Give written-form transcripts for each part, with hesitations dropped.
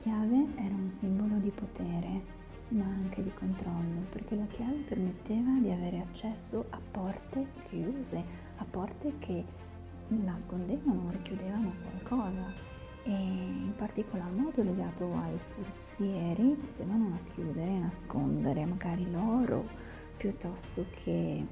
chiave era un simbolo di potere, ma anche di controllo, perché la chiave permetteva di avere accesso a porte chiuse, a porte che nascondevano o richiudevano qualcosa e in particolar modo legato ai forzieri potevano chiudere e nascondere magari l'oro piuttosto che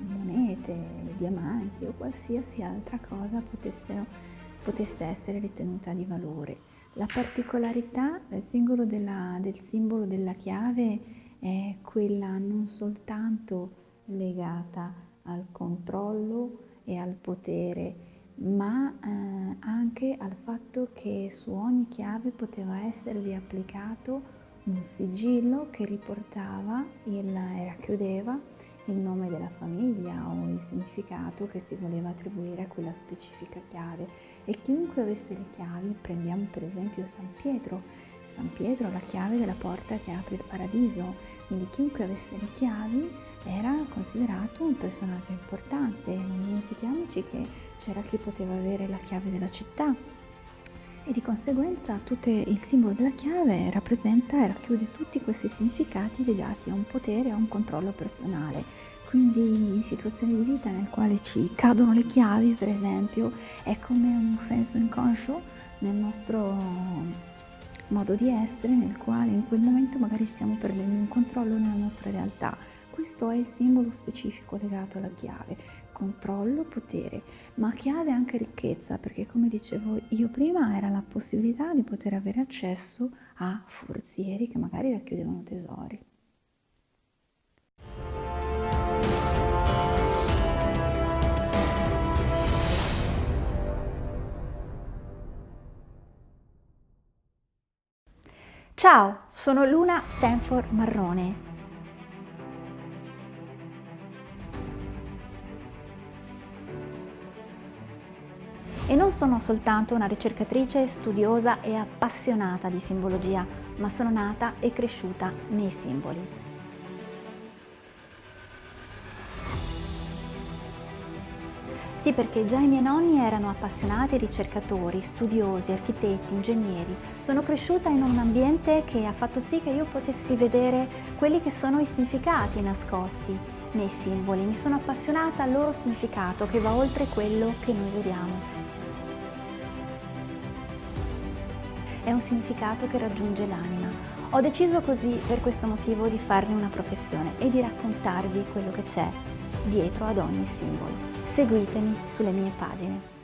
monete, diamanti o qualsiasi altra cosa potesse essere ritenuta di valore. La particolarità del simbolo della chiave è quella non soltanto legata al controllo e al potere, ma anche al fatto che su ogni chiave poteva esservi applicato un sigillo che riportava e racchiudeva il nome della famiglia o il significato che si voleva attribuire a quella specifica chiave. E chiunque avesse le chiavi, prendiamo per esempio San Pietro ha la chiave della porta che apre il paradiso, quindi chiunque avesse le chiavi era considerato un personaggio importante. Non dimentichiamoci che c'era chi poteva avere la chiave della città e di conseguenza il simbolo della chiave rappresenta e racchiude tutti questi significati legati a un potere, a un controllo personale. Quindi in situazioni di vita nel quale ci cadono le chiavi, per esempio, è come un senso inconscio nel nostro modo di essere, nel quale in quel momento magari stiamo perdendo un controllo nella nostra realtà. Questo è il simbolo specifico legato alla chiave: controllo, potere, ma chiave anche ricchezza, perché come dicevo io prima era la possibilità di poter avere accesso a forzieri che magari racchiudevano tesori. Ciao, sono Luna Stanford Marrone. E non sono soltanto una ricercatrice studiosa e appassionata di simbologia, ma sono nata e cresciuta nei simboli. Sì, perché già i miei nonni erano appassionati ricercatori, studiosi, architetti, ingegneri. Sono cresciuta in un ambiente che ha fatto sì che io potessi vedere quelli che sono i significati nascosti nei simboli. Mi sono appassionata al loro significato che va oltre quello che noi vediamo. È un significato che raggiunge l'anima. Ho deciso così, per questo motivo, di farne una professione e di raccontarvi quello che c'è dietro ad ogni simbolo. Seguitemi sulle mie pagine.